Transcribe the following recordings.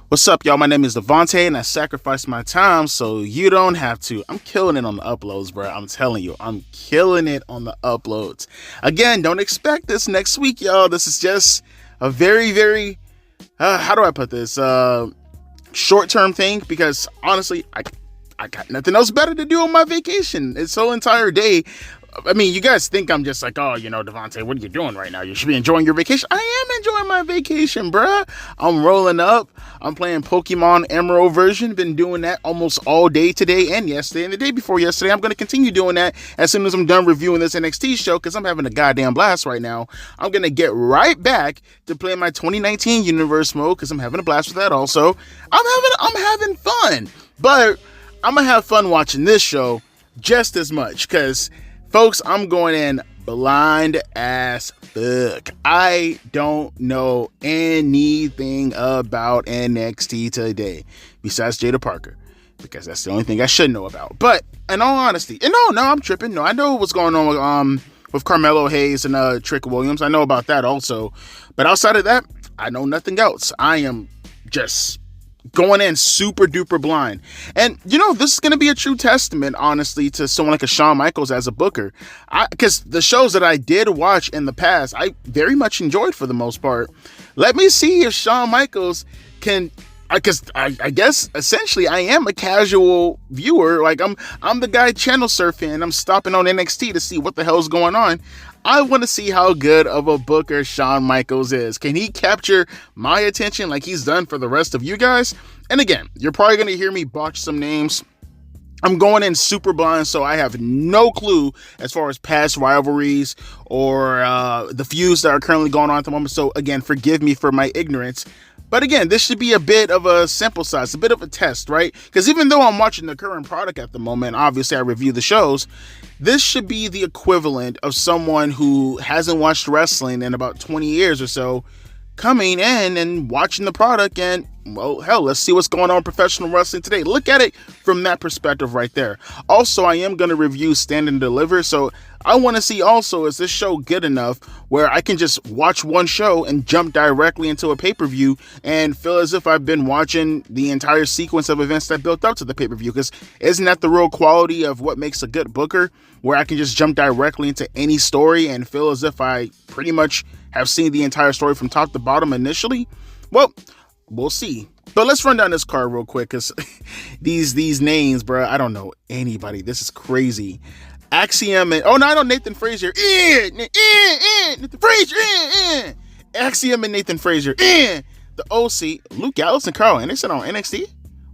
What's up, y'all? My name is Devontae, and I sacrificed my time so you don't have to. I'm killing it on the uploads, bro. I'm telling you, I'm killing it on the uploads. Again, don't expect this next week, y'all. This is just a very, how do I put this? Short-term thing, because honestly, I got nothing else better to do on my vacation. It's the whole entire day. I mean, you guys think I'm just like, oh, Devontae, what are you doing right now? You should be enjoying your vacation. I am enjoying my vacation, bruh. I'm rolling up. I'm playing Pokemon Emerald version. Been doing that almost all day today and yesterday and the day before yesterday. I'm going to continue doing that as soon as I'm done reviewing this NXT show because I'm having a goddamn blast right now. I'm going to get right back to playing my 2019 Universe mode because I'm having a blast with that also. I'm having fun. But I'm going to have fun watching this show just as much because... folks, I'm going in blind as fuck. I don't know anything about NXT today besides Jada Parker because that's the only thing I should know about. But in all honesty, and no, I'm tripping. No, I know what's going on with Carmelo Hayes and Trick Williams. I know about that also. But outside of that, I know nothing else. I am just going in super duper blind. And this is going to be a true testament, honestly, to someone like a Shawn Michaels as a booker. Because the shows that I did watch in the past, I very much enjoyed for the most part. Let me see if Shawn Michaels can, because I guess essentially I am a casual viewer. Like I'm the guy channel surfing. I'm stopping on NXT to see what the hell's going on. I want to see how good of a booker Shawn Michaels is. Can he capture my attention like he's done for the rest of you guys? And again, you're probably going to hear me botch some names. I'm going in super blind, so I have no clue as far as past rivalries or the feuds that are currently going on at the moment. So again, forgive me for my ignorance. But again, this should be a bit of a sample size, a bit of a test, right? Because even though I'm watching the current product at the moment, obviously I review the shows, this should be the equivalent of someone who hasn't watched wrestling in about 20 years or so, coming in and watching the product and, well, hell, let's see what's going on in professional wrestling today. Look at it from that perspective right there. Also, I am going to review Stand and Deliver, so I want to see also, is this show good enough where I can just watch one show and jump directly into a pay-per-view and feel as if I've been watching the entire sequence of events that built up to the pay-per-view? Because isn't that the real quality of what makes a good booker, where I can just jump directly into any story and feel as if I pretty much have seen the entire story from top to bottom initially? Well, we'll see. But let's run down this card real quick because these names, bro, I don't know anybody. This is crazy. Axiom and I know Nathan Frazier. Nathan Frazier. Axiom and Nathan Frazier. The OC, Luke Gallows and Carl Anderson on NXT.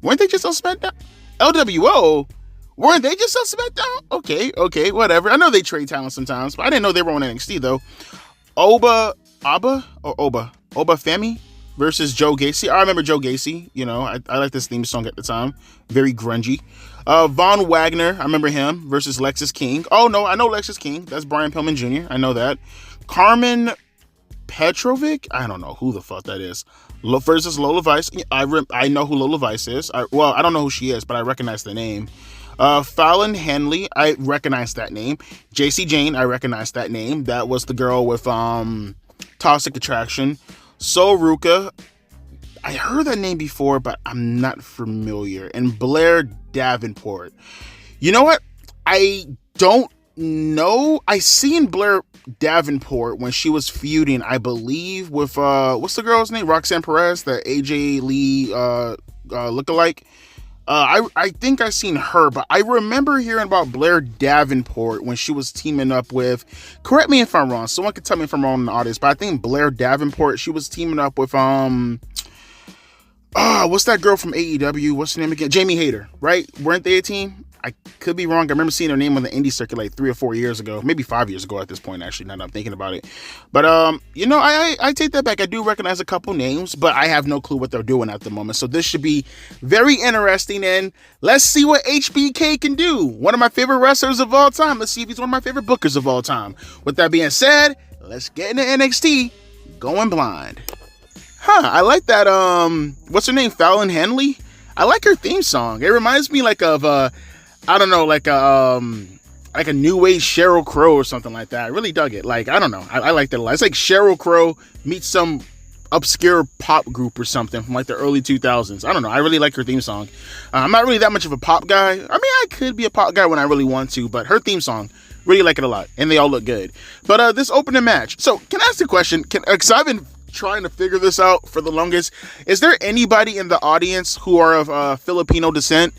Weren't they just on SmackDown? LWO. Weren't they just on SmackDown? Okay, whatever. I know they trade talent sometimes, but I didn't know they were on NXT though. Oba Femi versus Joe Gacy. I remember Joe Gacy. I like this theme song at the time. Very grungy. Von Wagner, I remember him, versus Lexis King. Oh, no, I know Lexis King. That's Brian Pillman Jr. I know that. Carmen Petrovic? I don't know who the fuck that is. Versus Lola Vice. I know who Lola Vice is. I don't know who she is, but I recognize the name. Fallon Henley, I recognize that name. JC Jane, I recognize that name. That was the girl with Toxic Attraction. So Ruca, I heard that name before, but I'm not familiar. And Blair Davenport. You know what? I don't know. I seen Blair Davenport when she was feuding, I believe, with what's the girl's name? Roxanne Perez, the AJ Lee lookalike. I think I seen her, but I remember hearing about Blair Davenport when she was teaming up with, correct me if I'm wrong, someone could tell me if I'm wrong in the audience, but I think Blair Davenport, she was teaming up with, what's that girl from AEW? What's her name again? Jamie Hayter, right? Weren't they a team? I could be wrong. I remember seeing her name on the indie circuit like 3 or 4 years ago, maybe 5 years ago at this point, actually, now that I'm thinking about it. But, I take that back. I do recognize a couple names, but I have no clue what they're doing at the moment. So this should be very interesting, and let's see what HBK can do. One of my favorite wrestlers of all time. Let's see if he's one of my favorite bookers of all time. With that being said, let's get into NXT going blind. I like that, what's her name? Fallon Henley? I like her theme song. It reminds me like of, I don't know, like a new age Sheryl Crow or something like that. I really dug it. Like, I don't know. I like that a lot. It's like Sheryl Crow meets some obscure pop group or something from like the early 2000s. I don't know. I really like her theme song. I'm not really that much of a pop guy. I mean, I could be a pop guy when I really want to, but her theme song, really like it a lot, and they all look good. But this opening match. So, can I ask a question? Because I've been trying to figure this out for the longest. Is there anybody in the audience who are of Filipino descent?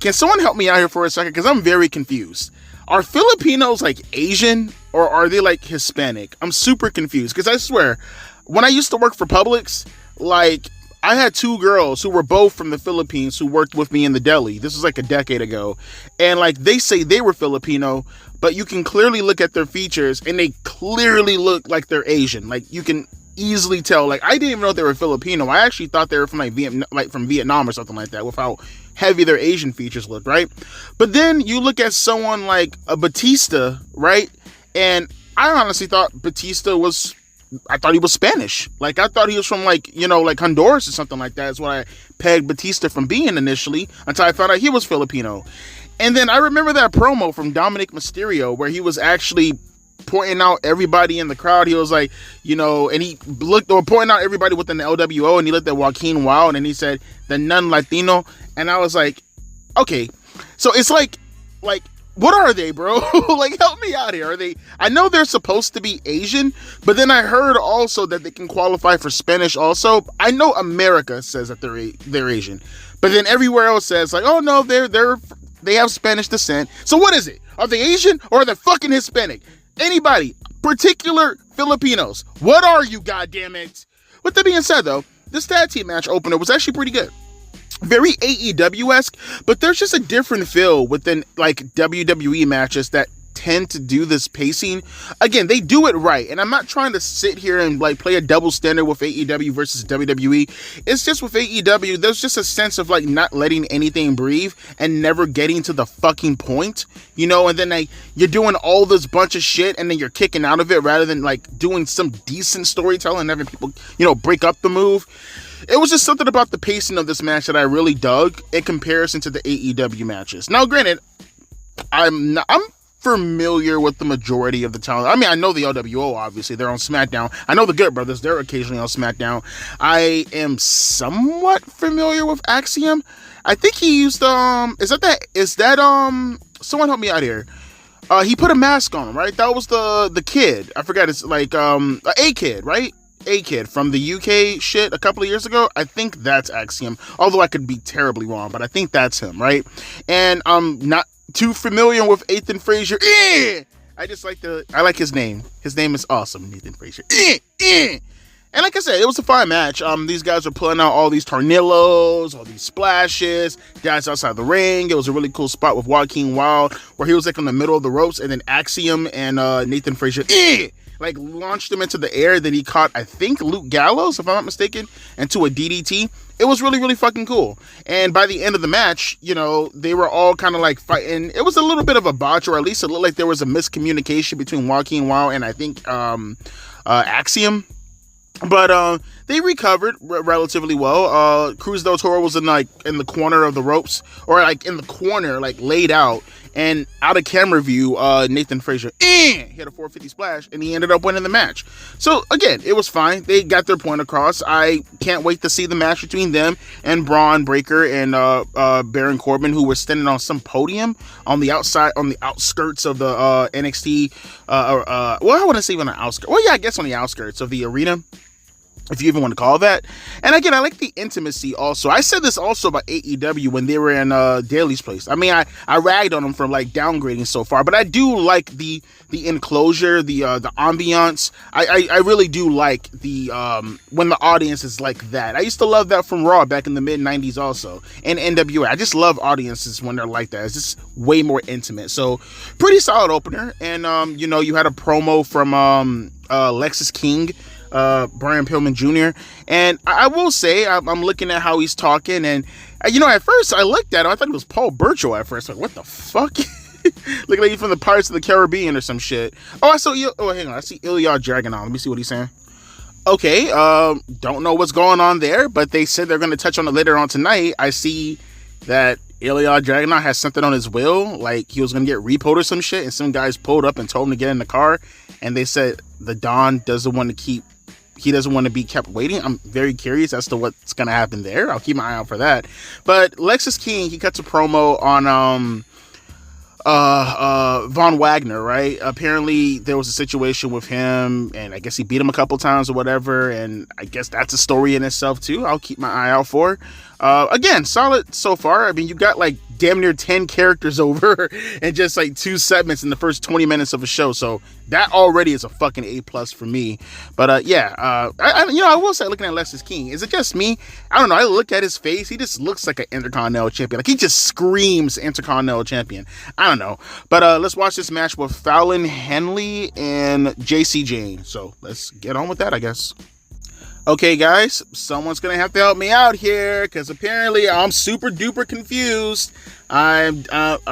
Can someone help me out here for a second? Because I'm very confused. Are Filipinos like Asian or are they like Hispanic? I'm super confused because I swear, when I used to work for Publix, like I had two girls who were both from the Philippines who worked with me in the deli. This was like a decade ago. And like they say they were Filipino, but you can clearly look at their features and they clearly look like they're Asian. Like you can easily tell. Like I didn't even know they were Filipino. I actually thought they were from like Vietnam or something like that, with how heavy their Asian features look, right? But then you look at someone like a Batista, right? And I honestly thought Batista was, I thought he was Spanish. Like I thought he was from like, you know, like Honduras or something like that. That's what I pegged Batista from being initially, until I found out he was Filipino. And then I remember that promo from Dominic Mysterio where he was actually pointing out everybody in the crowd. He was like, you know, and he looked, or pointing out everybody within the LWO, and he looked at Joaquin Wilde and he said the non-Latino, and I was like, okay, so it's like what are they, bro? Like help me out here. Are they, I know they're supposed to be Asian, but then I heard also that they can qualify for Spanish also. I know America says that they're Asian, but then everywhere else says like, oh no, they have Spanish descent. So what is it? Are they Asian or are they fucking Hispanic? Anybody, particular Filipinos, what are you, goddammit? With that being said, though, this tag team match opener was actually pretty good. Very AEW-esque, but there's just a different feel within, like, WWE matches that tend to do this pacing. Again, they do it right, and I'm not trying to sit here and, like, play a double standard with AEW versus WWE. It's just with AEW, there's just a sense of, like, not letting anything breathe and never getting to the fucking point, you know, and then, like, you're doing all this bunch of shit, and then you're kicking out of it rather than, like, doing some decent storytelling and having people, you know, break up the move. It was just something about the pacing of this match that I really dug in comparison to the AEW matches. Now, granted, I'm familiar with the majority of the talent. I mean, I know the LWO, obviously. They're on SmackDown. I know the Good Brothers. They're occasionally on SmackDown. I am somewhat familiar with Axiom. I think he used, someone help me out here. He put a mask on him, right? That was the kid. I forgot, it's like, A-Kid, right? A-Kid from the UK shit a couple of years ago. I think that's Axiom. Although I could be terribly wrong, but I think that's him, right? And I'm not too familiar with Nathan Frazier. I like his name. His name is awesome, Nathan Frazier. And like I said, it was a fine match. These guys were pulling out all these tornillos, all these splashes, guys outside the ring. It was a really cool spot with Joaquin Wilde, where he was like in the middle of the ropes, and then Axiom and Nathan Frazier like launched him into the air. Then he caught, I think, Luke Gallows, if I'm not mistaken, into a DDT. It was really, really fucking cool. And by the end of the match, you know, they were all kind of like fighting. It was a little bit of a botch, or at least it looked like there was a miscommunication between Joaquin Wilde and I think Axiom. But they recovered relatively well. Cruz del Toro was in the corner of the ropes, or like in the corner, like laid out, and out of camera view, Nathan Frazier hit a 450 splash, and he ended up winning the match. So again, it was fine. They got their point across. I can't wait to see the match between them and Braun Breaker and Baron Corbin, who were standing on some podium on the outside, on the outskirts of the NXT. Well, I want to say on the outskirts. Well, yeah, I guess on the outskirts of the arena, if you even want to call that. And again, I like the intimacy also. I said this also about AEW when they were in Daly's place. I mean, I ragged on them for like downgrading so far, but I do like the enclosure, the ambiance. I really do like the when the audience is like that. I used to love that from Raw back in the mid-90s also, and NWA. I just love audiences when they're like that. It's just way more intimate. So pretty solid opener. And you know, you had a promo from Lexus King, Brian Pillman Jr. And I will say, I'm looking at how he's talking, and you know, at first I looked at him, I thought he was Paul Burchill at first. Like, what the fuck? Look like he's from the Pirates of the Caribbean or some shit. Oh, hang on, I see Ilja Dragunov. Let me see what he's saying. Okay, don't know what's going on there, but they said they're going to touch on it later on tonight. I see that Ilja Dragunov has something on his will, like he was going to get repoed or some shit, and some guys pulled up and told him to get in the car, and they said the Don doesn't want to keep he doesn't want to be kept waiting. I'm very curious as to what's going to happen there. I'll keep my eye out for that. But Lexis King, he cuts a promo on Von Wagner, right? Apparently there was a situation with him, and I guess he beat him a couple times or whatever, and I guess that's a story in itself too. I'll keep my eye out for. Again, solid so far. I mean, you got like damn near 10 characters over and just like 2 segments in the first 20 minutes of a show, so that already is a fucking A+ for me. But I will say, looking at Lexis King, is it just me? I don't know. I look at his face, he just looks like an Intercontinental champion. Like, he just screams Intercontinental champion. I don't know. But let's watch this match with Fallon Henley and JC Jane. So let's get on with that, I guess. Okay, guys, someone's gonna have to help me out here, because apparently I'm super duper confused. Are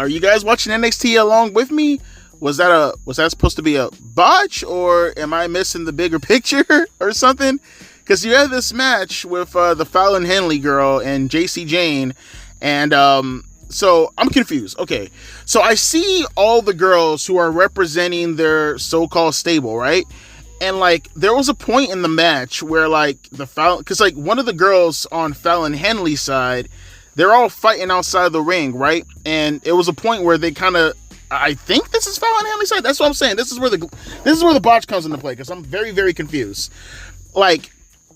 you guys watching NXT along with me? Was that supposed to be a botch, or am I missing the bigger picture or something? Because you have this match with the Fallon Henley girl and JC Jane, and so I'm confused. Okay, so I see all the girls who are representing their so-called stable, right? And like, there was a point in the match where like because like one of the girls on Fallon Henley's side, they're all fighting outside the ring, right? And it was a point where they kind of, I think this is Fallon Henley's side. That's what I'm saying. This is where the botch comes into play, because I'm very, very confused. Like,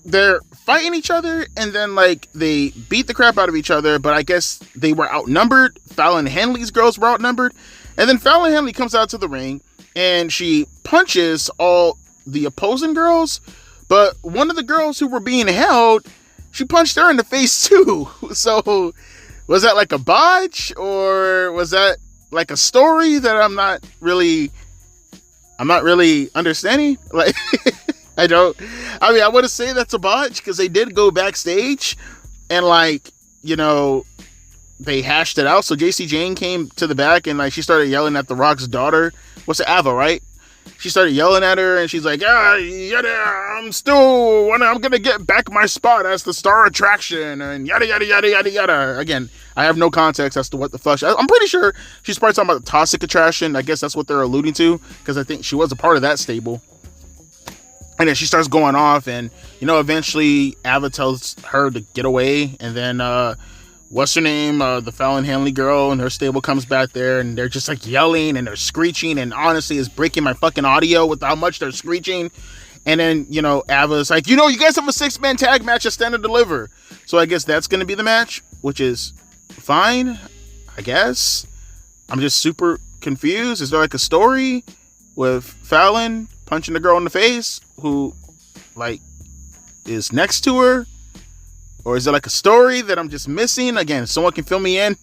they're fighting each other, and then like they beat the crap out of each other, but I guess they were outnumbered. Fallon Henley's girls were outnumbered, and then Fallon Henley comes out to the ring and she punches all the opposing girls, but one of the girls who were being held, she punched her in the face too. So was that like a botch, or was that like a story that I'm not really understanding? Like, I want to say that's a botch, because they did go backstage and like, you know, they hashed it out. So JC Jane came to the back and like she started yelling at The Rock's daughter. What's it, Ava, right? She started yelling at her, and she's like, I'm gonna get back my spot as the star attraction, and yada yada yada yada yada. Again, I have no context as to what the fuck. I'm pretty sure she's probably talking about the toxic attraction. I guess that's what they're alluding to, because I think she was a part of that stable. And then she starts going off, and you know, eventually Ava tells her to get away, and then what's her name? The Fallon Henley girl and her stable comes back there, and they're just like yelling and they're screeching, and honestly, it's breaking my fucking audio with how much they're screeching. And then, you know, Ava's like, you know, you guys have a 6-man tag match at Stand and Deliver. So I guess that's going to be the match, which is fine, I guess. I'm just super confused. Is there like a story with Fallon punching the girl in the face who like is next to her? Or is it like a story that I'm just missing? Again, someone can fill me in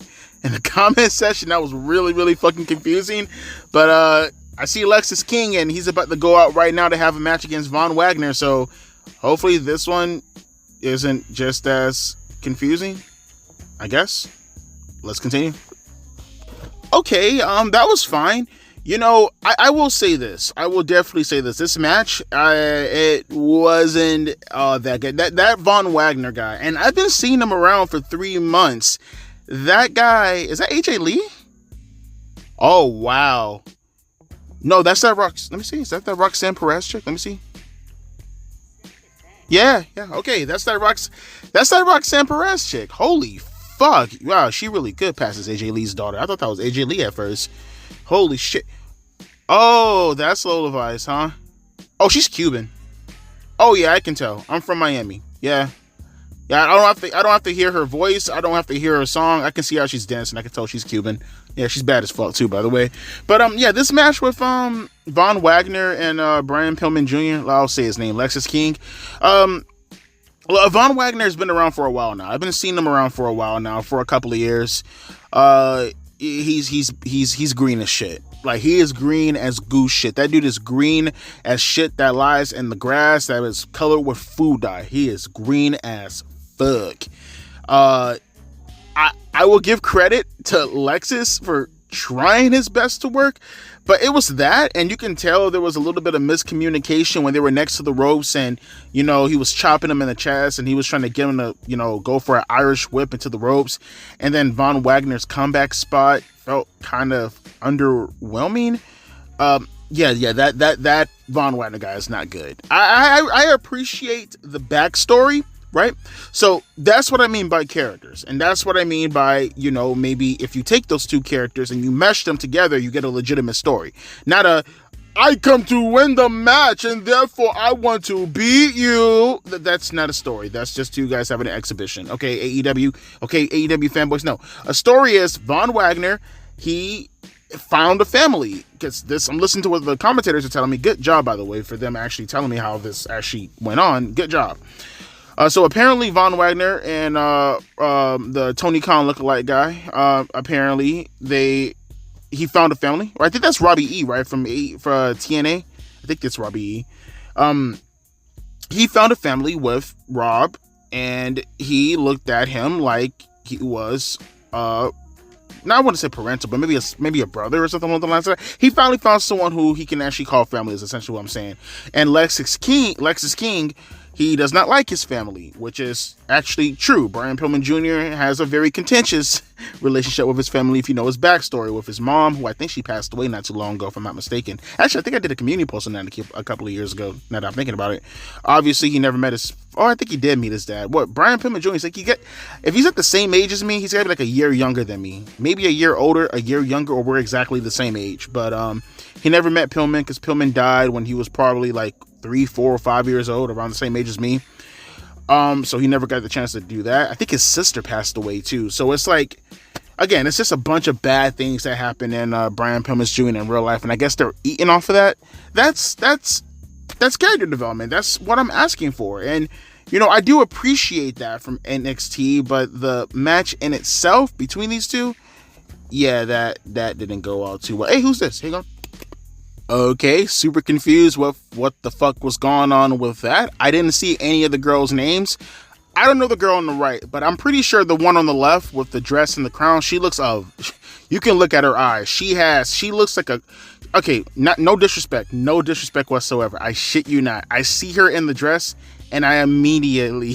the comment section. That was really, really fucking confusing. But I see Lexis King, and he's about to go out right now to have a match against Von Wagner. So hopefully this one isn't just as confusing, I guess. Let's continue. Okay, that was fine. You know, I will say this. I will definitely say this. This match, it wasn't that good. That Von Wagner guy, and I've been seeing him around for 3 months. That guy, is that AJ Lee? Oh, wow. No, that's that Let me see. Is that Roxanne Perez chick? Let me see. Yeah. Okay, that's that Roxanne Perez chick. Holy fuck. Wow, she really good passes AJ Lee's daughter. I thought that was AJ Lee at first. Holy shit. Oh, that's Lola Vice, huh? Oh, she's Cuban. Oh yeah, I can tell. I'm from Miami. Yeah. I don't have to hear her voice. I don't have to hear her song. I can see how she's dancing. I can tell she's Cuban. Yeah, she's bad as fuck too, by the way. But yeah, this match with Von Wagner and Brian Pillman Jr. I'll say his name, Lexis King. Von Wagner has been around for a while now. I've been seeing him around for a while now, for a couple of years. He's green as shit. Like, he is green as goose shit. That dude is green as shit that lies in the grass that is colored with food dye. He is green as fuck. I will give credit to Lexis for trying his best to work, but it was that, and you can tell there was a little bit of miscommunication when they were next to the ropes, and you know, he was chopping him in the chest, and he was trying to get him to, you know, go for an Irish whip into the ropes, and then Von Wagner's comeback spot felt kind of underwhelming. That Von Wagner guy is not good. I appreciate the backstory, right? So that's what I mean by characters, and that's what I mean by, maybe if you take those two characters and you mesh them together, you get a legitimate story, not a I come to win the match and therefore I want to beat you. That's not a story. That's just two guys having an exhibition. Okay, AEW. Okay, AEW fanboys. No, a story is Von Wagner. He found a family, because I'm listening to what the commentators are telling me. Good job, by the way, for them actually telling me how this actually went on. Good job. So apparently Von Wagner and the Tony Khan lookalike guy, apparently he found a family. I think that's Robbie E, right, from TNA. I think it's Robbie E. He found a family with Rob, and he looked at him like he was now I want to say parental, but maybe a brother or something along the lines of that. He finally found someone who he can actually call family, is essentially what I'm saying. And Lexus King, he does not like his family, which is actually true. Brian Pillman Jr. has a very contentious relationship with his family, if you know his backstory, with his mom, who I think she passed away not too long ago, if I'm not mistaken. Actually, I think I did a community post on that a couple of years ago, now that I'm thinking about it. Obviously, he never met I think he did meet his dad. Brian Pillman Jr., he's like, if he's at the same age as me, he's gotta be like a year younger than me. Maybe a year older, a year younger, or we're exactly the same age. But he never met Pillman, because Pillman died when he was probably like 3, 4, or 5 years old, around the same age as me. So he never got the chance to do that. I think his sister passed away too. So it's like, again, it's just a bunch of bad things that happen in Brian Pillman Jr. in real life, and I guess they're eating off of that. That's character development. That's what I'm asking for, and I do appreciate that from NXT. But the match in itself between these two, that didn't go out too well. Hey, who's this? Hang on. Okay, super confused what the fuck was going on with that. I didn't see any of the girls' names. I don't know the girl on the right, but I'm pretty sure the one on the left with the dress and the crown, she looks you can look at her eyes. She looks like no disrespect whatsoever. I shit you not. I see her in the dress and I immediately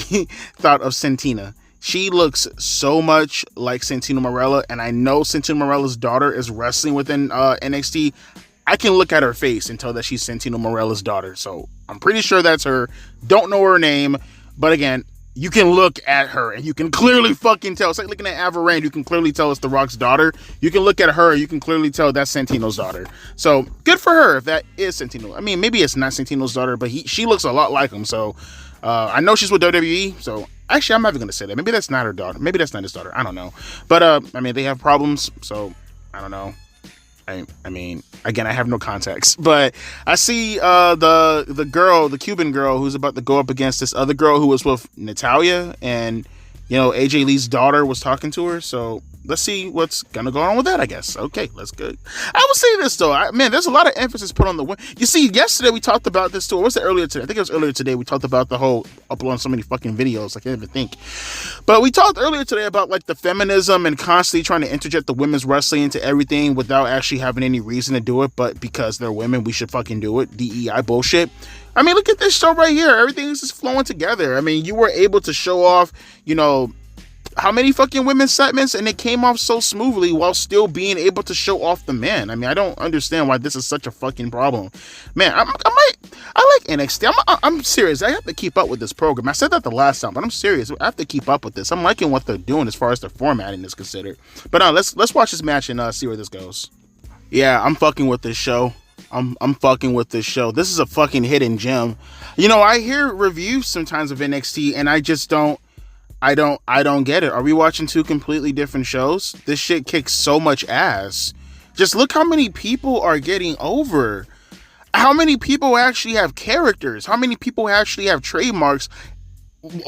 thought of Santina. She looks so much like Santino Marella, and I know Santino Marella's daughter is wrestling within NXT. I can look at her face and tell that she's Santino Marella's daughter. So I'm pretty sure that's her. Don't know her name. But again, you can look at her and you can clearly fucking tell. It's like looking at Averand. You can clearly tell it's The Rock's daughter. You can look at her. You can clearly tell that's Santino's daughter. So good for her if that is Santino. I mean, maybe it's not Santino's daughter, but she looks a lot like him. So I know she's with WWE. So actually, I'm not even going to say that. Maybe that's not her daughter. Maybe that's not his daughter. I don't know. But I mean, they have problems. So I don't know. I mean, again, I have no context, but I see the Cuban girl who's about to go up against this other girl who was with Natalia, and AJ Lee's daughter was talking to her. So let's see what's gonna go on with that, I guess. Okay, let's go. I will say this though, there's a lot of emphasis put on the win. You see, yesterday we talked about this too. Or was it earlier today? I think it was earlier today. We talked about the whole uploading so many fucking videos. I can't even think. But we talked earlier today about like the feminism and constantly trying to interject the women's wrestling into everything without actually having any reason to do it. But because they're women, we should fucking do it. DEI bullshit. I mean, look at this show right here. Everything is just flowing together. I mean, you were able to show off, how many fucking women's segments, and it came off so smoothly while still being able to show off the men. I mean, I don't understand why this is such a fucking problem. Man, I like NXT. I'm serious. I have to keep up with this program. I said that the last time, but I'm serious. I have to keep up with this. I'm liking what they're doing as far as the formatting is considered. But let's watch this match and see where this goes. Yeah, I'm fucking with this show. I'm fucking with this show. This is a fucking hidden gem. I hear reviews sometimes of NXT, and I just don't. I don't get it. Are we watching two completely different shows? This shit kicks so much ass. Just look how many people are getting over. How many people actually have characters? How many people actually have trademarks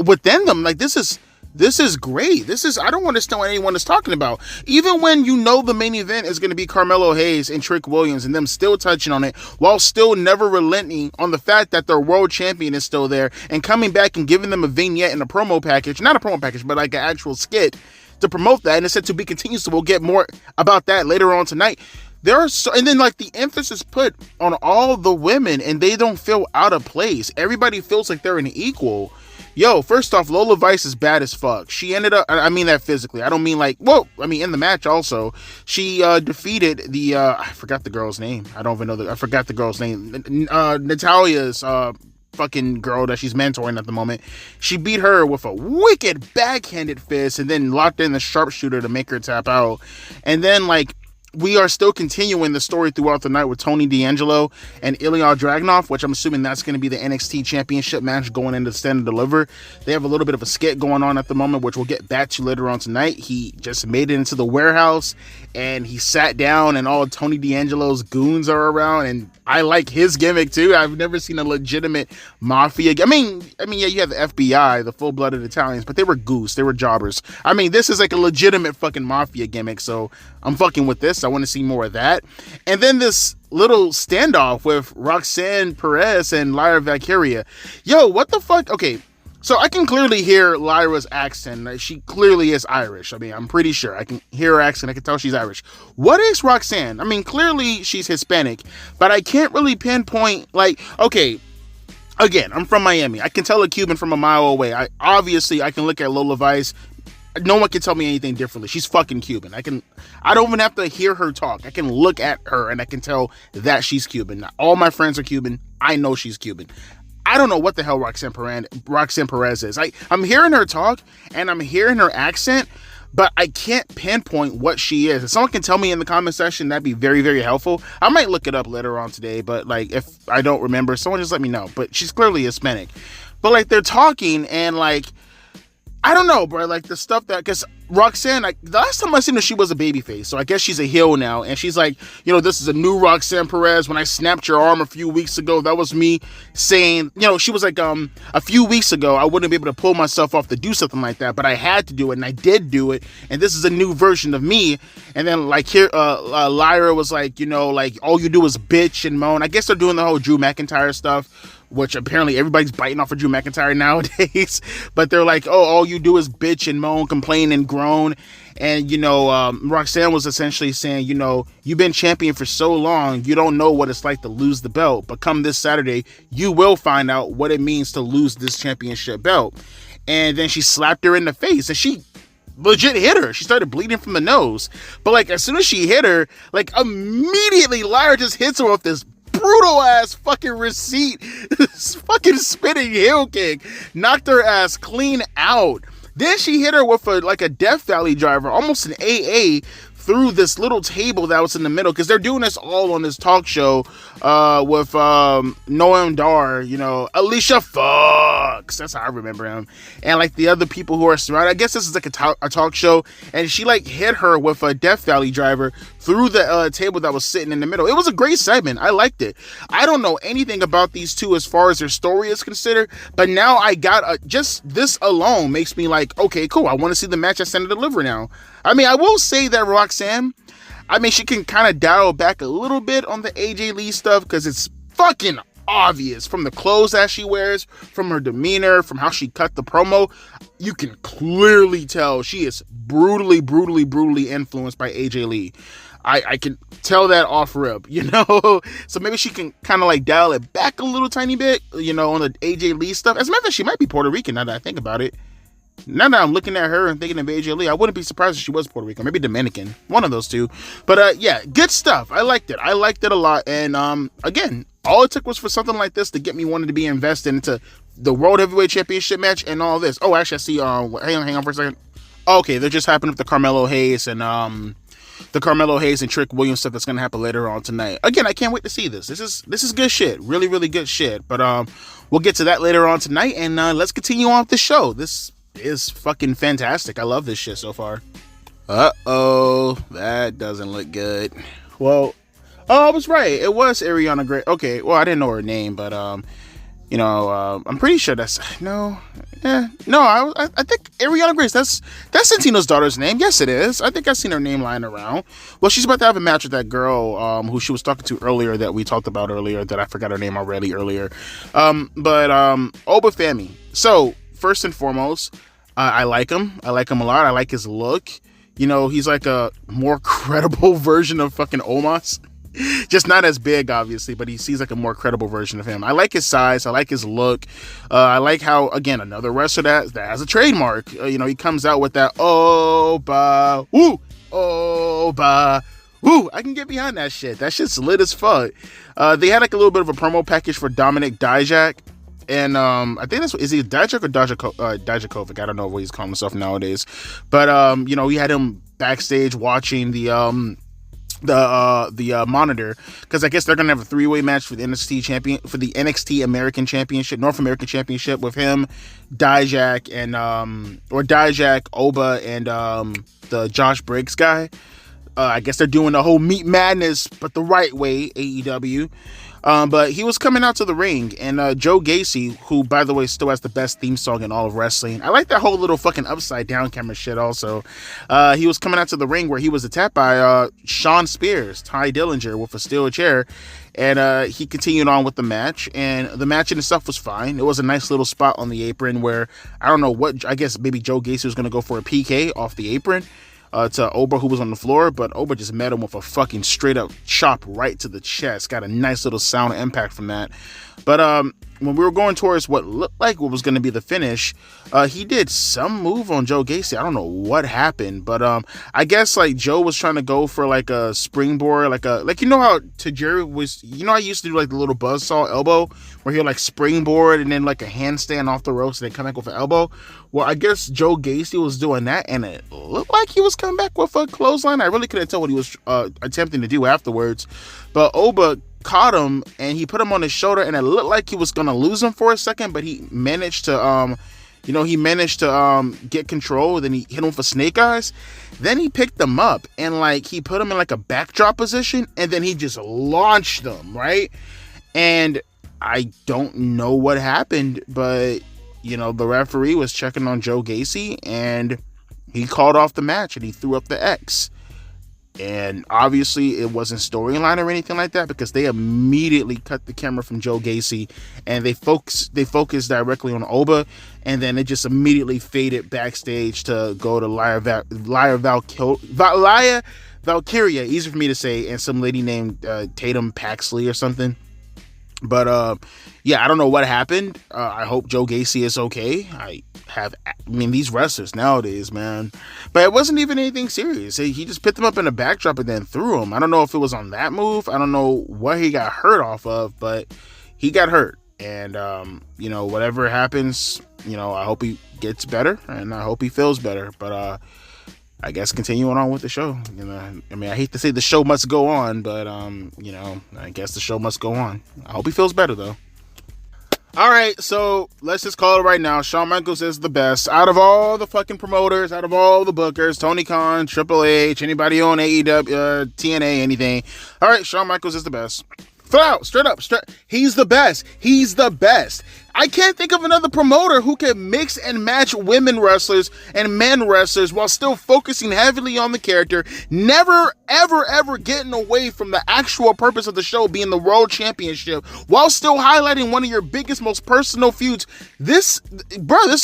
within them? Like, this is great. I don't understand what anyone is talking about. Even when the main event is going to be Carmelo Hayes and Trick Williams, and them still touching on it while still never relenting on the fact that their world champion is still there, and coming back and giving them a vignette and a promo package, not a promo package, but like an actual skit to promote that. And it's said to be continued. So we'll get more about that later on tonight. And then like the emphasis put on all the women, and they don't feel out of place. Everybody feels like they're an equal. Yo, first off, Lola Vice is bad as fuck. She ended up, I mean that physically. I don't mean like, well, I mean in the match also. She defeated the, I forgot the girl's name. I don't even know I forgot the girl's name. Natalia's fucking girl that she's mentoring at the moment. She beat her with a wicked backhanded fist and then locked in the sharpshooter to make her tap out. And then like, we are still continuing the story throughout the night with Tony D'Angelo and Ilja Dragunov, which I'm assuming that's going to be the NXT Championship match going into Stand and Deliver. They have a little bit of a skit going on at the moment, which we'll get back to later on tonight. He just made it into the warehouse and he sat down and all Tony D'Angelo's goons are around, and I like his gimmick too. I've never seen a legitimate mafia. I mean, yeah, you have the FBI, the full-blooded Italians, but they were goose. They were jobbers. I mean, this is like a legitimate fucking mafia gimmick, so I'm fucking with this. I want to see more of that. And then this little standoff with Roxanne Perez and Lyra Valkyria. Yo, what the fuck? Okay, so I can clearly hear Lyra's accent. She clearly is Irish. I mean, I'm pretty sure. I can hear her accent. I can tell she's Irish. What is Roxanne? I mean, clearly she's Hispanic, but I can't really pinpoint, like, okay, again, I'm from Miami. I can tell a Cuban from a mile away. I can look at Lola Vice. No one can tell me anything differently. She's fucking Cuban. I don't even have to hear her talk. I can look at her and I can tell that she's Cuban. All my friends are Cuban. I know she's Cuban. I don't know what the hell Roxanne Perez is. I'm hearing her talk and I'm hearing her accent, but I can't pinpoint what she is. If someone can tell me in the comment section, that'd be very, very helpful. I might look it up later on today, but like if I don't remember, someone just let me know. But she's clearly Hispanic. But like they're talking and like, I don't know, bro. Like the stuff that, because Roxanne, like the last time I seen her, she was a babyface. So I guess she's a heel now. And she's like, you know, this is a new Roxanne Perez. When I snapped your arm a few weeks ago, that was me saying, you know, she was like, a few weeks ago, I wouldn't be able to pull myself off to do something like that, but I had to do it and I did do it. And this is a new version of me. And then like here, Lyra was like, you know, like all you do is bitch and moan. I guess they're doing the whole Drew McIntyre stuff, which apparently everybody's biting off of Drew McIntyre nowadays. But they're like, oh, all you do is bitch and moan, complain and groan. And, you know, Roxanne was essentially saying, you know, you've been champion for so long, you don't know what it's like to lose the belt. But come this Saturday, you will find out what it means to lose this championship belt. And then she slapped her in the face and she legit hit her. She started bleeding from the nose. But like, as soon as she hit her, like immediately Lyra just hits her with this brutal ass fucking receipt, fucking spinning heel kick, knocked her ass clean out. Then she hit her with a Death Valley driver, almost an AA, through this little table that was in the middle, because they're doing this all on this talk show with Noam Dar, you know, Alicia Fox, that's how I remember him, and like the other people who are surrounded. I guess this is like a talk show, and she like hit her with a Death Valley driver through the table that was sitting in the middle. It was a great segment. I liked it. I don't know anything about these two as far as their story is considered, but now I got just this alone makes me like, okay, cool, I want to see the match at Stand and Deliver now. I mean, I will say that Roxanne, I mean, she can kind of dial back a little bit on the AJ Lee stuff because it's fucking obvious from the clothes that she wears, from her demeanor, from how she cut the promo. You can clearly tell she is brutally influenced by AJ Lee. I can tell that off rip, you know? So maybe she can kind of like dial it back a little tiny bit, you know, on the AJ Lee stuff. As a matter of fact, she might be Puerto Rican now that I think about it. Now that I'm looking at her and thinking of AJ Lee, I wouldn't be surprised if she was Puerto Rican, maybe Dominican, one of those two. But yeah, good stuff. I liked it a a lot. And again, all it took was for something like this to get me wanting to be invested into the World Heavyweight Championship match and all this. Oh, actually, I see. Hang on for a second. Okay, they're just happening with the Carmelo Hayes and Trick Williams stuff that's gonna happen later on tonight. Again, I can't wait to see this. This is good shit. Really good shit. But we'll get to that later on tonight, and let's continue on with the show. This is fucking fantastic. I love this shit so far. That doesn't look good. Well, I was right. It was Ariana Grande. Okay, well, I didn't know her name, but you know, I'm pretty sure that's I think Ariana Grande. That's Santino's daughter's name. Yes, it is. I think I've seen her name lying around. Well, she's about to have a match with that girl who she was talking to earlier that we talked about earlier. That I forgot her name already earlier. But Obafemi. So first and foremost, I like him. I like him a lot. I like his look. You know, he's like a more credible version of fucking Omos. Just not as big, obviously, but he seems like a more credible version of him. I like his size. I like his look. I like how, again, another wrestler that has a trademark. He comes out with that, oh, bah, woo, oh, bah, woo. I can get behind that shit. That shit's lit as fuck. They had like a little bit of a promo package for Dominic Dijak. And I think is he Dijak or Dijakovic? I don't know what he's calling himself nowadays. But, we had him backstage watching the monitor, because I guess they're gonna have a three-way match for the NXT American Championship, North American Championship, with him, Dijak, and Dijak, Oba, and the Josh Briggs guy. I guess they're doing the whole Meat Madness, but the right way, AEW. But he was coming out to the ring, and Joe Gacy, who, by the way, still has the best theme song in all of wrestling. I like that whole little fucking upside down camera shit also. He was coming out to the ring where he was attacked by Shawn Spears, Ty Dillinger, with a steel chair. And he continued on with the match, and the match in itself was fine. It was a nice little spot on the apron where, I don't know what, I guess maybe Joe Gacy was going to go for a PK off the apron. To Oba, who was on the floor, but Oba just met him with a fucking straight up chop right to the chest. Got a nice little sound impact from that. But when we were going towards what looked like what was going to be the finish, he did some move on Joe Gacy. I don't know what happened, but I guess like Joe was trying to go for like a springboard, like how Tajiri was, I used to do like the little buzzsaw elbow where he'll like springboard and then like a handstand off the ropes and then come back with an elbow. Well, I guess Joe Gacy was doing that, and it looked like he was coming back with a clothesline. I really couldn't tell what he was attempting to do afterwards, but Oba caught him and he put him on his shoulder, and it looked like he was gonna lose him for a second, but he managed to get control. Then he hit him with a snake eyes. Then he picked him up and like he put him in like a backdrop position, and then he just launched them, right? And I don't know what happened, but the referee was checking on Joe Gacy and he called off the match and he threw up the X. And obviously it wasn't storyline or anything like that, because they immediately cut the camera from Joe Gacy and they focused directly on Oba, and then it just immediately faded backstage to go to Lyra Valkyria, easy for me to say, and some lady named Tatum Paxley or something. But I don't know what happened. I hope Joe Gacy is okay. These wrestlers nowadays, man. But it wasn't even anything serious. He just picked them up in a backdrop and then threw them. I don't know if it was on that move. I don't know what he got hurt off of, but he got hurt. And whatever happens, I hope he gets better and I hope he feels better. But I guess continuing on with the show. I hate to say the show must go on, but I guess the show must go on. I hope he feels better though. All right, so let's just call it right now. Shawn Michaels is the best out of all the fucking promoters, out of all the bookers, Tony Khan, Triple H, anybody on AEW, TNA, anything. All right, Shawn Michaels is the best. Flat out, straight up, he's the best. He's the best. I can't think of another promoter who can mix and match women wrestlers and men wrestlers while still focusing heavily on the character, never, ever, ever getting away from the actual purpose of the show being the World Championship, while still highlighting one of your biggest, most personal feuds. This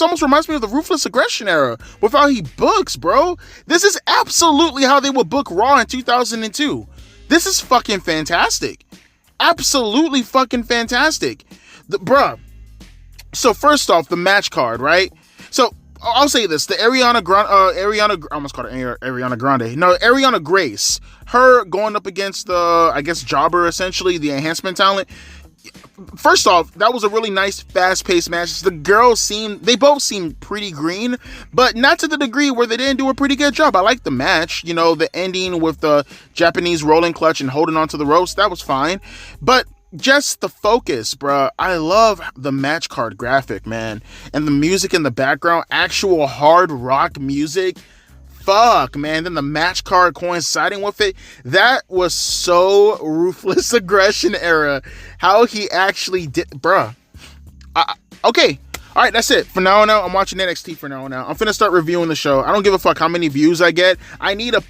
almost reminds me of the Ruthless Aggression era with how he books, bro. This is absolutely how they would book Raw in 2002. This is fucking fantastic. Absolutely fucking fantastic. So first off, the match card, right? So I'll say this: the Ariana Grace, her going up against the, I guess, Jobber, essentially the enhancement talent. First off, that was a really nice, fast-paced match. The girls they both seemed pretty green, but not to the degree where they didn't do a pretty good job. I liked the match. The ending with the Japanese rolling clutch and holding onto the ropes, that was fine. But just the focus, bruh. I love the match card graphic, man. And the music in the background, actual hard rock music. Fuck, man. Then the match card coinciding with it. That was so Ruthless Aggression era. How he actually did, bruh. Okay. All right, that's it. For now on out, I'm watching NXT for now on out. I'm finna start reviewing the show. I don't give a fuck how many views I get. I need a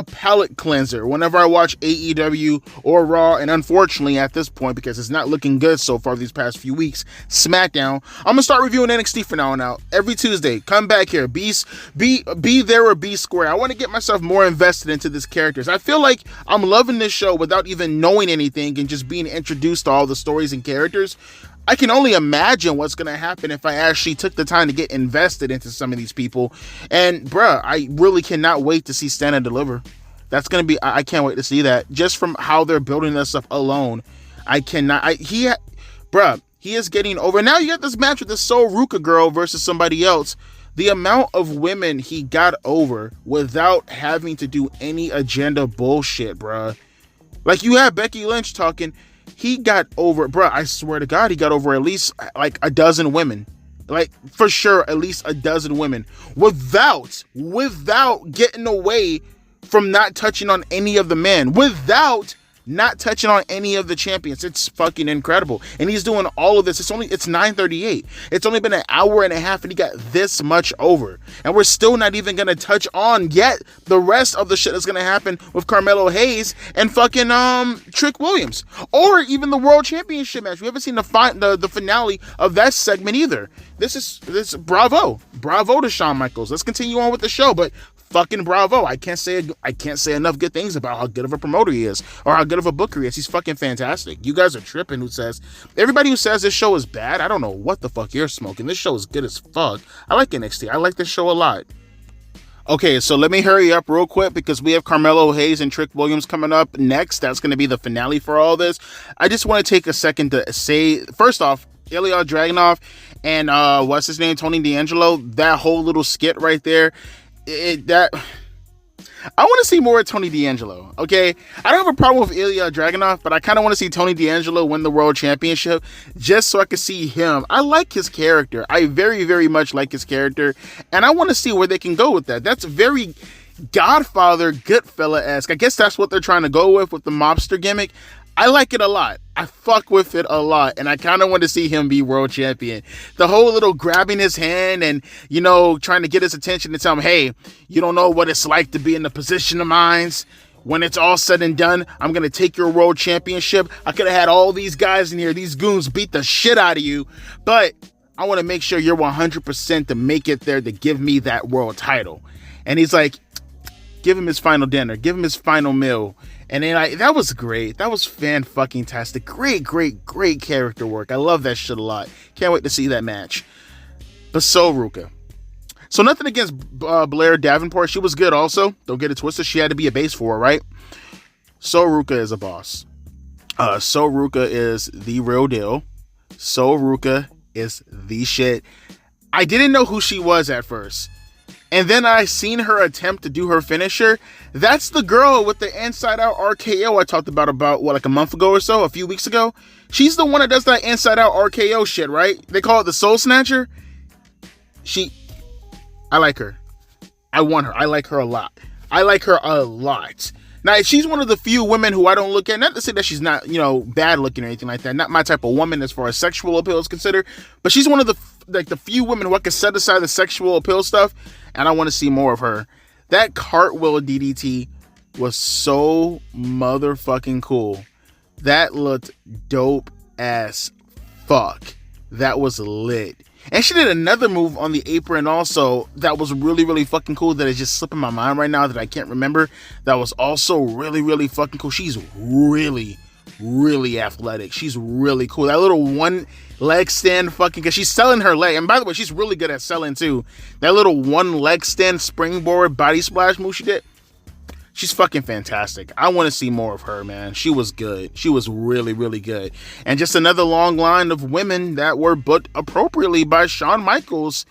palate cleanser whenever I watch AEW or Raw. And unfortunately, at this point, because it's not looking good so far these past few weeks, SmackDown, I'm gonna start reviewing NXT for now on out. Every Tuesday, come back here. Be there or be square. I want to get myself more invested into these characters. I feel like I'm loving this show without even knowing anything and just being introduced to all the stories and characters. I can only imagine what's going to happen if I actually took the time to get invested into some of these people. And, bruh, I really cannot wait to see Stand and Deliver. That's going to be, I can't wait to see that. Just from how they're building this stuff alone. I cannot, he is getting over. Now you got this match with this Ruca girl versus somebody else. The amount of women he got over without having to do any agenda bullshit, bruh. Like, you have Becky Lynch talking. He got over, bro. I swear to God, he got over at least like a dozen women. Like, for sure, at least a dozen women without getting away from not touching on any of the men, without not touching on any of the champions. It's fucking incredible. And he's doing all of this. It's 9:38. It's only been an hour and a half and he got this much over. And we're still not even going to touch on yet the rest of the shit that's going to happen with Carmelo Hayes and fucking Trick Williams. Or even the World Championship match. We haven't seen the finale of that segment either. This is bravo. Bravo to Shawn Michaels. Let's continue on with the show, but fucking bravo. I can't say enough good things about how good of a promoter he is or how good of a booker he is. He's fucking fantastic. You guys are tripping everybody who says this show is bad, I don't know what the fuck you're smoking. This show is good as fuck. I like NXT. I like this show a lot. Okay, so let me hurry up real quick because we have Carmelo Hayes and Trick Williams coming up next. That's going to be the finale for all this. I just want to take a second to say, first off, Ilja Dragunov and what's his name, Tony D'Angelo, that whole little skit right there, I want to see more of Tony D'Angelo, okay? I don't have a problem with Ilja Dragunov, but I kind of want to see Tony D'Angelo win the World Championship just so I can see him. I like his character. I very, very much like his character, and I want to see where they can go with that. That's very Godfather, Goodfella-esque. I guess that's what they're trying to go with the mobster gimmick. I like it a lot. I fuck with it a lot. And I kind of want to see him be world champion. The whole little grabbing his hand and, trying to get his attention and tell him, hey, you don't know what it's like to be in the position of mines. When it's all said and done, I'm going to take your world championship. I could have had all these guys in here, these goons beat the shit out of you. But I want to make sure you're 100% to make it there to give me that world title. And he's like, give him his final dinner. Give him his final meal. And then that was great. That was fan-fucking-tastic. Great character work. I love that shit a lot. Can't wait to see that match. But Ruca. So nothing against Blair Davenport. She was good also. Don't get it twisted. She had to be a base for her, right? Ruca is a boss. Ruca is the real deal. Ruca is the shit. I didn't know who she was at first. And then I seen her attempt to do her finisher. That's the girl with the inside out RKO I talked about like a month ago or so, a few weeks ago. She's the one that does that inside out RKO shit, right? They call it the Soul Snatcher. I like her. I want her. I like her a lot. Now, she's one of the few women who I don't look at, not to say that she's not, bad looking or anything like that. Not my type of woman as far as sexual appeal is considered, but she's one of the few women who I can set aside the sexual appeal stuff, and I want to see more of her. That cartwheel DDT was so motherfucking cool. That looked dope as fuck. That was lit. And she did another move on the apron also that was really, really fucking cool that is just slipping my mind right now that I can't remember. That was also really, really fucking cool. She's really, really athletic. She's really cool. That little one leg stand fucking, because she's selling her leg. And by the way, she's really good at selling too. That little one leg stand springboard body splash move she did. She's fucking fantastic. I want to see more of her, man. She was good. She was really, really good. And just another long line of women that were booked appropriately by Shawn Michaels.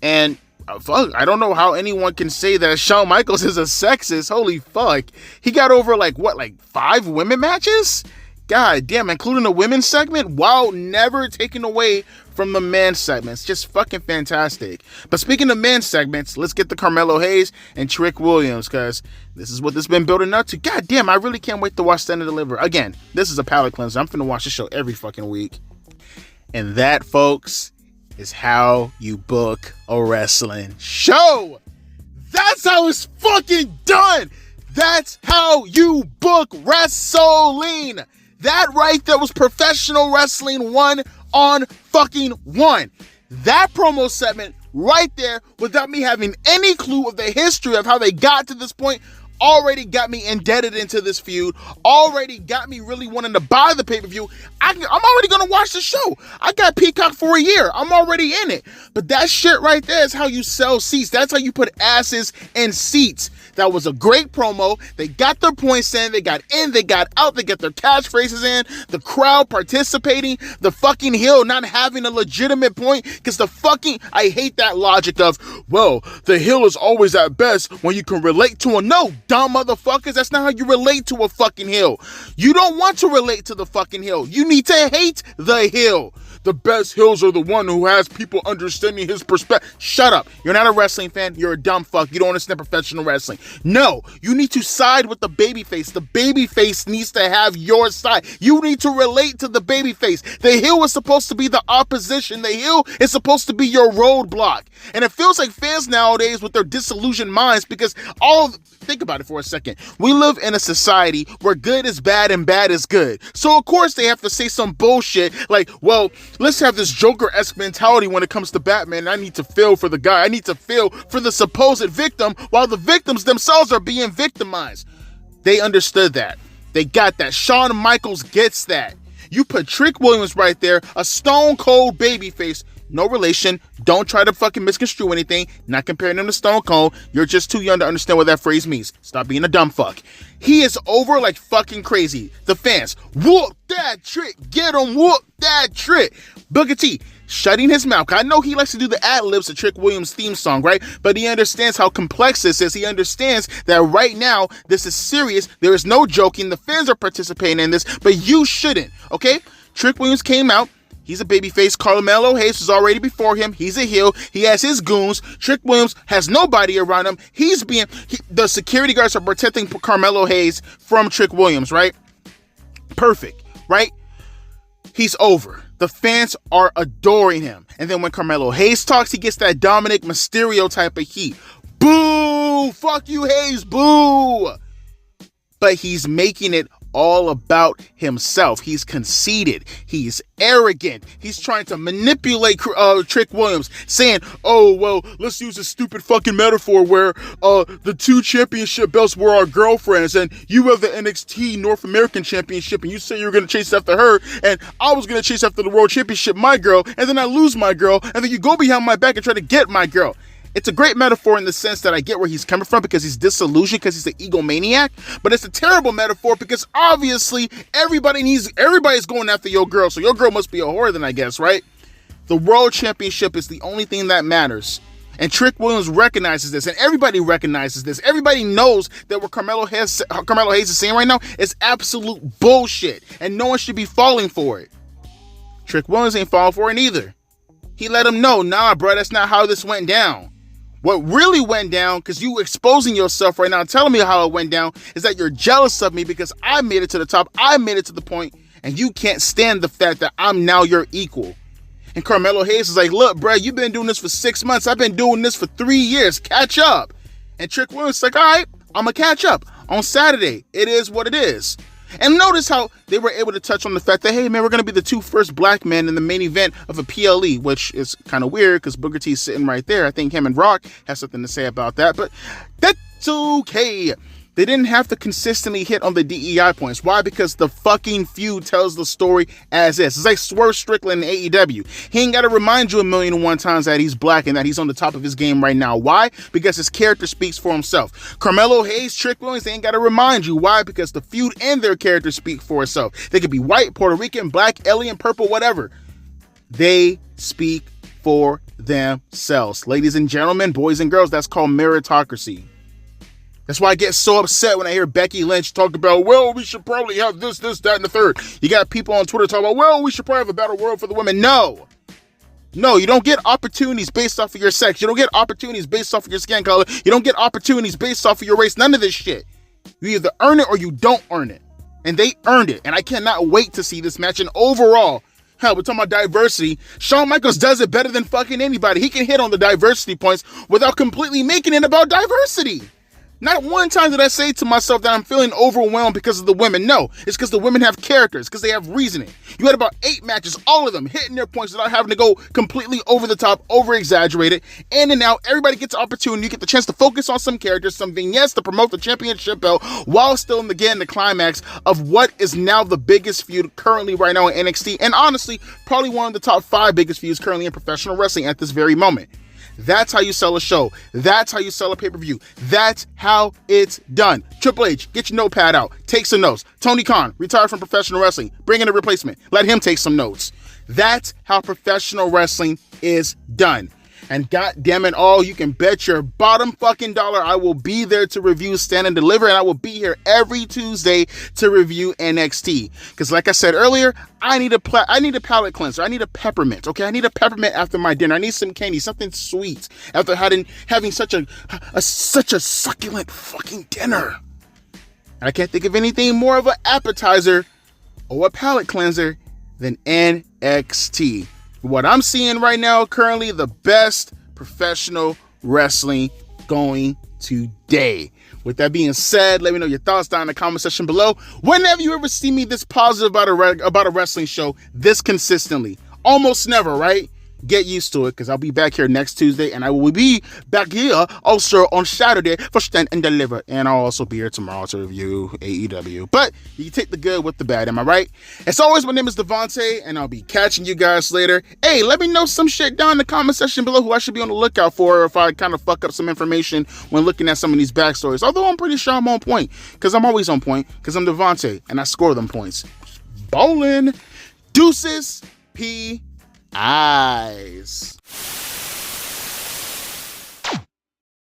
And fuck, I don't know how anyone can say that Shawn Michaels is a sexist. Holy fuck. He got over like 5 women matches? God damn, including the women's segment, while never taking away from the men's segments. Just fucking fantastic. But speaking of men's segments, let's get to Carmelo Hayes and Trick Williams, because this is what this has been building up to. God damn, I really can't wait to watch Stand and Deliver. Again, this is a palate cleanser. I'm finna watch the show every fucking week. And that, folks, is how you book a wrestling show. That's how it's fucking done. That's how you book wrestling. That right there was professional wrestling 1-on-1. That promo segment right there, without me having any clue of the history of how they got to this point, already got me indebted into this feud, already got me really wanting to buy the pay-per-view. I'm already going to watch the show. I got Peacock for a year. I'm already in it. But that shit right there is how you sell seats. That's how you put asses in seats. That was a great promo. They got their points in, they got out, they got their catchphrases in, the crowd participating, the fucking heel not having a legitimate point, because I hate that logic of, well, the heel is always at best when you can relate to him. No, dumb motherfuckers, that's not how you relate to a fucking heel. You don't want to relate to the fucking heel. You need to hate the heel. The best heels are the one who has people understanding his perspective. Shut up. You're not a wrestling fan. You're a dumb fuck. You don't understand professional wrestling. No, you need to side with the babyface. The babyface needs to have your side. You need to relate to the babyface. The heel is supposed to be the opposition. The heel is supposed to be your roadblock. And it feels like fans nowadays with their disillusioned minds, because think about it for a second. We live in a society where good is bad and bad is good. So of course they have to say some bullshit like, well, let's have this Joker-esque mentality when it comes to Batman. I need to feel for the guy. I need to feel for the supposed victim while the victims themselves are being victimized. They understood that. They got that. Shawn Michaels gets that. You put Trick Williams right there, a stone cold babyface. No relation. Don't try to fucking misconstrue anything. Not comparing him to Stone Cold. You're just too young to understand what that phrase means. Stop being a dumb fuck. He is over like fucking crazy. The fans, whoop that Trick. Get him, whoop that Trick. Booker T shutting his mouth. I know he likes to do the ad-libs to Trick Williams' theme song, right? But he understands how complex this is. He understands that right now, this is serious. There is no joking. The fans are participating in this, but you shouldn't, okay? Trick Williams came out. He's a babyface. Carmelo Hayes was already before him. He's a heel. He has his goons. Trick Williams has nobody around him. The security guards are protecting Carmelo Hayes from Trick Williams, right? Perfect, right? He's over. The fans are adoring him. And then when Carmelo Hayes talks, he gets that Dominic Mysterio type of heat. Boo! Fuck you, Hayes. Boo! But he's making it all about himself. He's conceited. He's arrogant. He's trying to manipulate Trick Williams, saying, oh, well, let's use a stupid fucking metaphor where the 2 championship belts were our girlfriends, and you have the NXT North American Championship, and you say you're going to chase after her, and I was going to chase after the World Championship, my girl, and then I lose my girl, and then you go behind my back and try to get my girl. It's a great metaphor in the sense that I get where he's coming from because he's disillusioned, because he's an egomaniac. But it's a terrible metaphor because obviously everybody's going after your girl. So your girl must be a whore then, I guess, right? The World Championship is the only thing that matters. And Trick Williams recognizes this, and everybody recognizes this. Everybody knows that what Carmelo Hayes is saying right now is absolute bullshit, and no one should be falling for it. Trick Williams ain't falling for it either. He let him know, nah, bro, that's not how this went down. What really went down, because you exposing yourself right now, telling me how it went down, is that you're jealous of me because I made it to the top, I made it to the point, and you can't stand the fact that I'm now your equal. And Carmelo Hayes is like, look, bro, you've been doing this for 6 months. I've been doing this for 3 years. Catch up. And Trick Williams is like, all right, I'm going to catch up on Saturday. It is what it is. And notice how they were able to touch on the fact that, hey, man, we're going to be the 2 first black men in the main event of a PLE, which is kind of weird because Booker T's sitting right there. I think him and Rock have something to say about that, but that's okay. They didn't have to consistently hit on the DEI points. Why? Because the fucking feud tells the story as is. It's like Swerve Strickland in AEW. He ain't got to remind you 1,000,001 times that he's black and that he's on the top of his game right now. Why? Because his character speaks for himself. Carmelo Hayes, Trick Williams, they ain't got to remind you. Why? Because the feud and their character speak for itself. They could be white, Puerto Rican, black, alien, purple, whatever. They speak for themselves. Ladies and gentlemen, boys and girls, that's called meritocracy. That's why I get so upset when I hear Becky Lynch talk about, well, we should probably have this, that, and the third. You got people on Twitter talking about, well, we should probably have a better world for the women. No, you don't get opportunities based off of your sex. You don't get opportunities based off of your skin color. You don't get opportunities based off of your race. None of this shit. You either earn it or you don't earn it. And they earned it. And I cannot wait to see this match. And overall, Hell, we're talking about diversity. Shawn Michaels does it better than fucking anybody. He can hit on the diversity points without completely making it about diversity. Not one time did I say to myself that I'm feeling overwhelmed because of the women. No, it's because the women have characters, because they have reasoning. You had about 8 matches, all of them hitting their points without having to go completely over the top, over-exaggerated. In and out, everybody gets an opportunity. You get the chance to focus on some characters, some vignettes to promote the championship belt, while still getting the climax of what is now the biggest feud currently right now in NXT. And honestly, probably one of the top 5 biggest feuds currently in professional wrestling at this very moment. That's how you sell a show. That's how you sell a pay-per-view. That's how it's done. Triple H, get your notepad out. Take some notes. Tony Khan, retired from professional wrestling. Bring in a replacement. Let him take some notes. That's how professional wrestling is done. And God damn it all, you can bet your bottom fucking dollar I will be there to review Stand and Deliver, and I will be here every Tuesday to review NXT. Because like I said earlier, I need a palate cleanser. I need a peppermint, okay? I need a peppermint after my dinner. I need some candy, something sweet after having such a succulent fucking dinner. And I can't think of anything more of an appetizer or a palate cleanser than NXT. What I'm seeing right now, currently the best professional wrestling going today. With that being said, let me know your thoughts down in the comment section below. Whenever you ever see me this positive about a wrestling show this consistently, almost never, right? Get used to it, because I'll be back here next Tuesday, and I will be back here also on Saturday for Stand and Deliver, and I'll also be here tomorrow to review AEW. But you take the good with the bad, am I right? As always, my name is Devontae, and I'll be catching you guys later. Hey, let me know some shit down in the comment section below who I should be on the lookout for, or if I kind of fuck up some information when looking at some of these backstories. Although I'm pretty sure I'm on point, because I'm always on point, because I'm Devontae, and I score them points. Bowling. Deuces. P. Eyes.